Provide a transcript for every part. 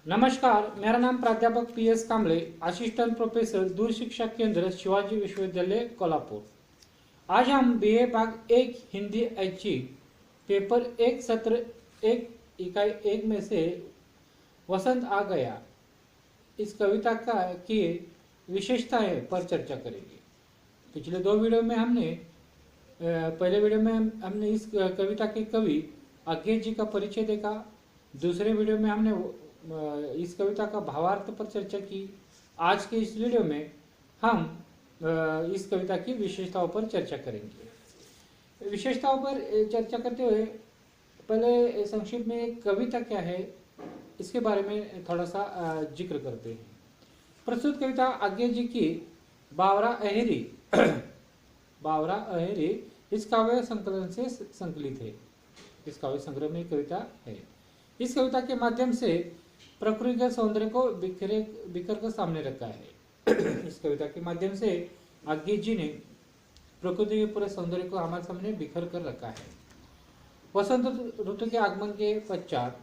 नमस्कार, मेरा नाम प्राध्यापक पी.एस. कांबळे, असिस्टेंट प्रोफेसर दूर शिक्षा केंद्र शिवाजी विश्वविद्यालय कोल्हापुर। आज हम बीए भाग 1 हिंदी ऐच्छिक पेपर 1 सत्र 1 इकाई 1 में से वसंत आ गया इस कविता का की विशेषताएं पर चर्चा करेंगे। पिछले दो वीडियो में पहले वीडियो में हमने इस कविता के कवि अज्ञेय जी का परिचय देखा। दूसरे वीडियो में हमने इस कविता का भावार्थ पर चर्चा की। आज के इस वीडियो में हम इस कविता की विशेषताओं पर चर्चा करेंगे। विशेषताओं पर चर्चा करते हुए पहले संक्षिप्त में कविता क्या है इसके बारे में थोड़ा सा जिक्र करते हैं। प्रस्तुत कविता अज्ञेय जी की बावरा अहेरी बावरा अहेरी इस काव्य संकलन से संकलित है। इस काव्य संग्रह में कविता है। इस कविता के माध्यम से प्रकृति के सौंदर्य को बिखर कर सामने रखा है। इस कविता के माध्यम से अज्ञेय जी ने प्रकृति के पूरे सौंदर्य को हमारे सामने बिखर कर रखा है। वसंत ऋतु के आगमन के पश्चात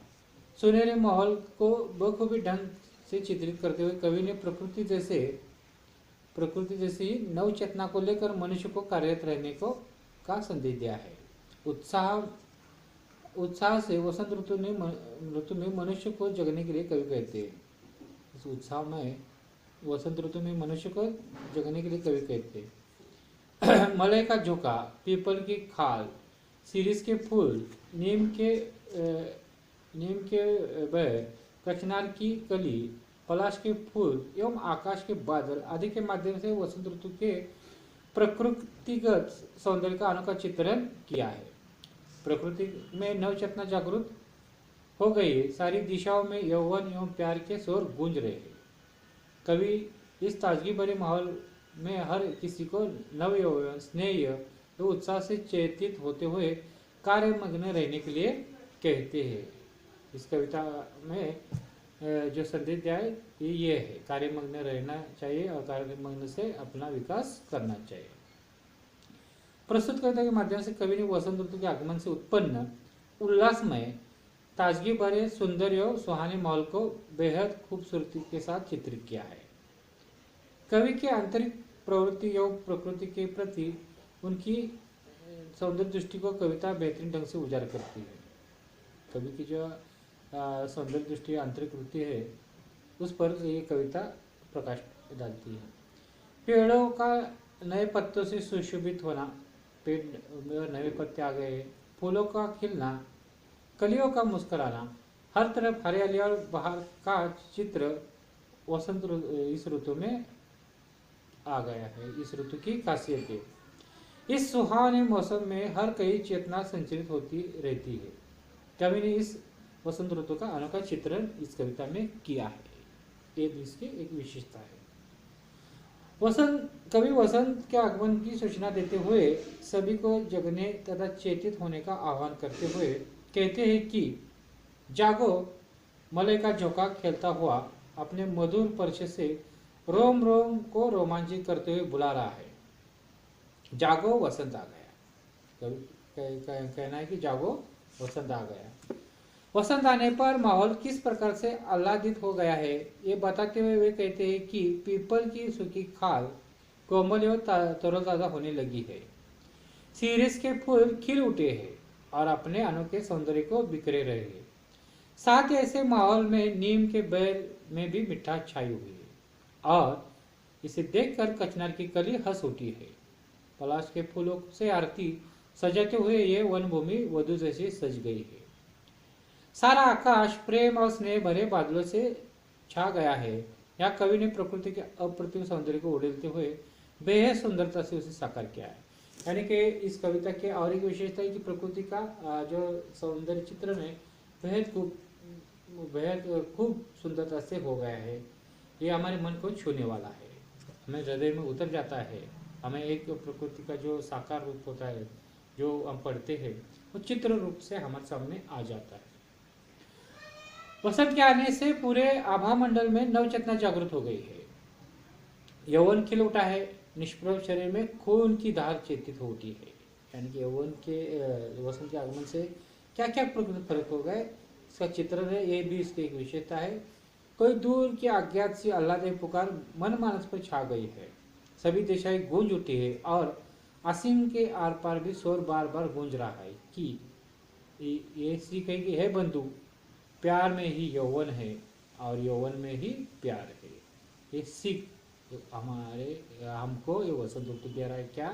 सुनहरे माहौल को बखूबी ढंग से चित्रित करते हुए कवि ने प्रकृति जैसी नव चेतना को लेकर मनुष्य को कार्यरत रहने का संदेश दिया है। उत्साह से वसंत ऋतु में मनुष्य को जगने के लिए कवि कहते हैं। इस उत्साह में वसंत ऋतु में मनुष्य को जगने के लिए कवि कहते हैं। मलय का झोंका, पीपल की खाल, सीरिस के फूल, नीम के बैर, कचनार की कली, पलाश के फूल एवं आकाश के बादल आदि के माध्यम से वसंत ऋतु के प्रकृतिगत सौंदर्य का अनोखा चित्रण किया है। प्रकृति में नव चेतना जागृत हो गई है। सारी दिशाओं में यौवन एवं प्यार के स्वर गूंज रहे हैं। कवि इस ताजगी भरे माहौल में हर किसी को नव यौवन, स्नेह तो उत्साह से चेतित होते हुए कार्यमग्न रहने के लिए कहते हैं। इस कविता में जो संदेश दिया है ये है, कार्यमग्न रहना चाहिए और कार्यमग्न से अपना विकास करना चाहिए। प्रस्तुत कविता के माध्यम से कवि ने वसंत ऋतु के आगमन से उत्पन्न उल्लासमय, ताजगी भरे, सुंदर एवं सुहाने माहौल को बेहद खूबसूरती के साथ चित्रित किया है। कवि के आंतरिक प्रवृत्ति एवं प्रकृति के प्रति उनकी सौंदर्य दृष्टि को कविता बेहतरीन ढंग से उजागर करती है। कवि की जो सौंदर्य दृष्टि, आंतरिक वृत्ति है, उस पर ये कविता प्रकाश डालती है। पेड़ों का नए पत्तों से सुशोभित होना, पेड़ में नए पत्ते आ गए, फूलों का खिलना, कलियों का मुस्कुराना, हर तरफ हरियाली और बहार का चित्र वसंत इस ऋतु में आ गया है। इस ऋतु की खासियत है। इस सुहावने मौसम में हर कई चेतना संचरित होती रहती है। कवि ने इस वसंत ऋतु का अनोखा चित्रण इस कविता में किया है। ये भी इसकी एक विशेषता है। कवि वसंत के आगमन की सूचना देते हुए सभी को जगने तथा चेतित होने का आह्वान करते हुए कहते हैं कि जागो, मलय का झोंका खेलता हुआ अपने मधुर स्पर्श से रोम रोम को रोमांचित करते हुए बुला रहा है। जागो, वसंत आ गया। कवि कहना है कि जागो, वसंत आ गया। वसंत आने पर माहौल किस प्रकार से आह्लादित हो गया है ये बताते हुए वे कहते हैं कि पीपल की सूखी खाल कोमल एवं तरोताजा होने लगी है। सीरिस के फूल खिल उठे हैं और अपने अनोखे सौंदर्य को बिखरे रहे हैं। साथ ही ऐसे माहौल में नीम के बैर में भी मिठास छाई हुई है और इसे देखकर कचनार की कली हंस उठी है। पलाश के फूलों से आरती सजाते हुए ये वनभूमि वधु जैसी सज गई है। सारा आकाश प्रेम और स्नेह भरे बादलों से छा गया है। या कवि ने प्रकृति के अप्रतिम सौंदर्य को उड़ेलते हुए बेहद सुंदरता से उसे साकार किया है। यानी कि इस कविता के और एक विशेषता है कि प्रकृति का जो सौंदर्य चित्रण है बेहद खूब सुंदरता से हो गया है। ये हमारे मन को छूने वाला है, हमें हृदय में उतर जाता है। हमें एक प्रकृति का जो साकार रूप होता है जो हम पढ़ते हैं वो चित्र रूप से हमारे सामने आ जाता है। वसंत के आने से पूरे आभा मंडल में नव चेतना जागृत हो गई है। यौवन खिल उठा है। निष्प्रभ शरीर में खून की धार चेतित हो उठी है। यानी कि यौवन के वसंत के आगमन से क्या क्या फर्क हो गए इसका चित्रण है। ये भी इसकी एक विशेषता है। कोई दूर की अज्ञात सी आह्लादे पुकार मन मानस पर छा गई है। सभी दिशाएं गूंज उठी है और असीम के आर पार भी शोर बार बार गूंज रहा है कि ये स्त्री कहेगी, हे बंधु, प्यार में ही यौवन है और यौवन में ही प्यार है। ये सीख हमारे हमको ये वसंत ऋतु कह रहा है, क्या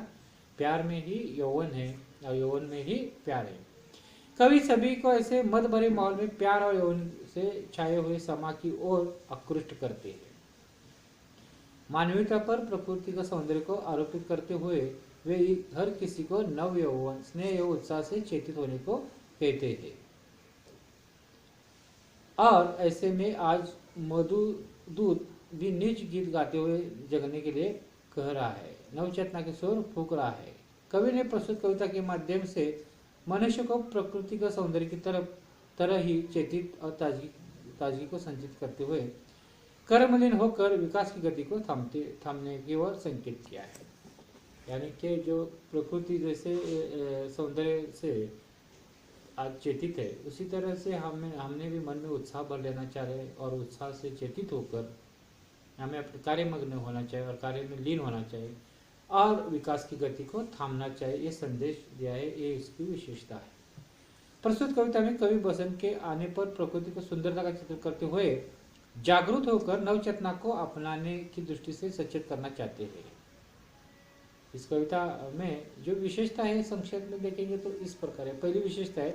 प्यार में ही यौवन है और यौवन में ही प्यार है। कवि सभी को ऐसे मद भरे माहौल में प्यार और यौवन से छाए हुए समा की ओर आकृष्ट करते हैं। मानवीयता पर प्रकृति का सौंदर्य को आरोपित करते हुए वे हर किसी को नव यौवन, स्नेह एवं उत्साह से चेतित होने को कहते हैं। और ऐसे में आज मधुदूत भी निज गीत गाते हुए जगने के लिए कह रहा है, नवचेतना के स्वर फूंक रहा है। कवि ने प्रस्तुत कविता के माध्यम से मनुष्य को प्रकृति का सौंदर्य की तरह ही चेतित और ताजगी को संचित करते हुए कर्मलीन होकर विकास की गति को थामने की ओर संकेत किया है। यानी कि जो प्रकृति जैसे सौंदर्य से आज चेतित है, उसी तरह से हमने भी मन में उत्साह भर लेना चाहिए और उत्साह से चेतित होकर हमें अपने कार्य मग्न होना चाहिए और कार्य में लीन होना चाहिए और विकास की गति को थामना चाहिए। ये संदेश दिया है, ये इसकी विशेषता है। प्रस्तुत कविता में कवि बसंत के आने पर प्रकृति को सुंदरता का चित्र करते हुए जागरूक होकर नवचेतना को अपनाने की दृष्टि से सचेत करना चाहते हैं। इस कविता में जो विशेषता है संक्षेप में देखेंगे तो इस प्रकार है। पहली विशेषता है,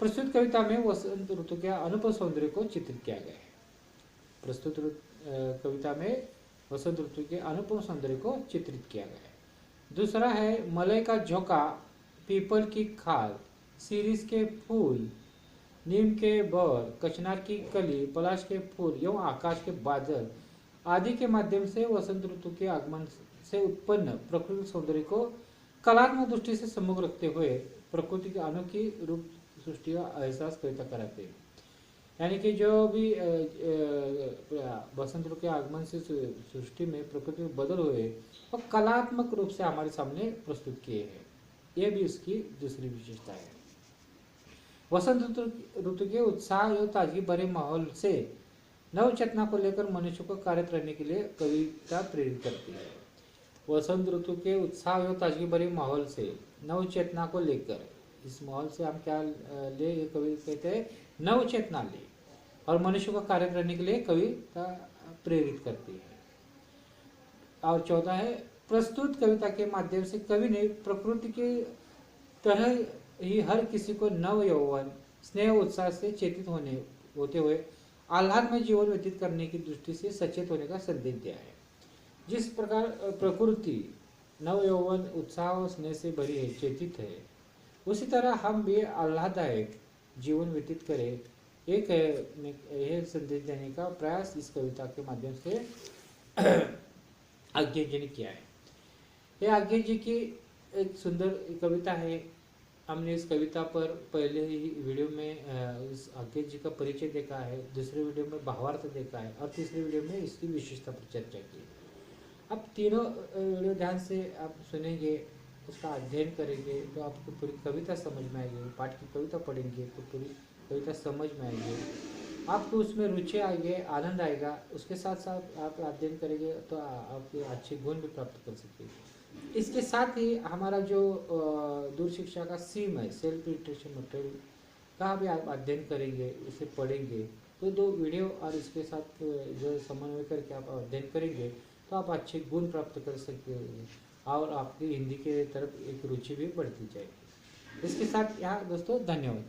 प्रस्तुत कविता में वसंत ऋतु के अनुपम सौंदर्य को चित्रित किया गया है। प्रस्तुत कविता में वसंत ऋतु के अनुपम सौंदर्य को चित्रित किया गया है। दूसरा है, मलय का झोंका, पीपल की खाल, सीरीस के फूल, नीम के बर, कचनार की कली, पलाश के फूल एवं आकाश के बादल आदि के माध्यम से वसंत ऋतु के आगमन से उत्पन्न प्रकृति सौंदर्य को कलात्मक दृष्टि से सम्मुख रखते हुए प्रकृति की अनोखी रूप सृष्टि का एहसास कविता कराते हैं। यानी कि जो भी वसंत ऋतु के आगमन से सृष्टि में प्रकृति में बदल हुए वो कलात्मक रूप से हमारे सामने प्रस्तुत किए हैं। यह भी इसकी दूसरी विशेषता है। वसंत ऋतु के उत्साह एवं ताजगी भरे माहौल से नव चेतना को लेकर मनुष्य को कार्य करने के लिए कविता प्रेरित करती है। वसंत ऋतु के उत्साह एवं ताजगी भरे माहौल से नव चेतना को लेकर, इस माहौल से हम क्या ले, ये कवि कहते हैं नव चेतना ले, और मनुष्य को कार्य करने के लिए कविता प्रेरित करती है। और चौथा है, प्रस्तुत कविता के माध्यम से कवि ने प्रकृति के तरह ही हर किसी को नव यौवन, स्नेह उत्साह से चेतित होते हुए आह्लाद में जीवन व्यतीत करने की दृष्टि से सचेत होने का संदेश दिया है। जिस प्रकार प्रकृति नव यौवन, उत्साह और स्नेह से भरी है, चेतित है, उसी तरह हम भी आह्लाददायक जीवन व्यतीत करें, एक यह संदेश देने का प्रयास इस कविता के माध्यम से आज्ञा जी ने किया है। यह आज्ञा जी की एक सुंदर कविता है। हमने इस कविता पर पहले ही वीडियो में इस आज्ञा जी का परिचय देखा है, दूसरे वीडियो में भावार्थ देखा है और तीसरे वीडियो में इसकी विशेषता पर चर्चा की। अब तीनों वीडियो ध्यान से आप सुनेंगे, उसका अध्ययन करेंगे तो आपको पूरी कविता समझ में आएगी। पाठ की कविता पढ़ेंगे तो पूरी कविता समझ में आएगी, आपको उसमें रुचि आएगी, आनंद आएगा। उसके साथ साथ आप अध्ययन करेंगे तो आपके अच्छे गुण भी प्राप्त कर सकेंगे। इसके साथ ही हमारा जो दूर शिक्षा का सीम है, सेल्फ न्यूट्रिशन मटेरियल का भी आप अध्ययन करेंगे, उसे पढ़ेंगे तो दो वीडियो और इसके साथ जो समन्वय करके आप अध्ययन करेंगे तो आप अच्छे गुण प्राप्त कर सकते और आपकी हिंदी के तरफ एक रुचि भी बढ़ती जाएगी। इसके साथ यहाँ दोस्तों धन्यवाद।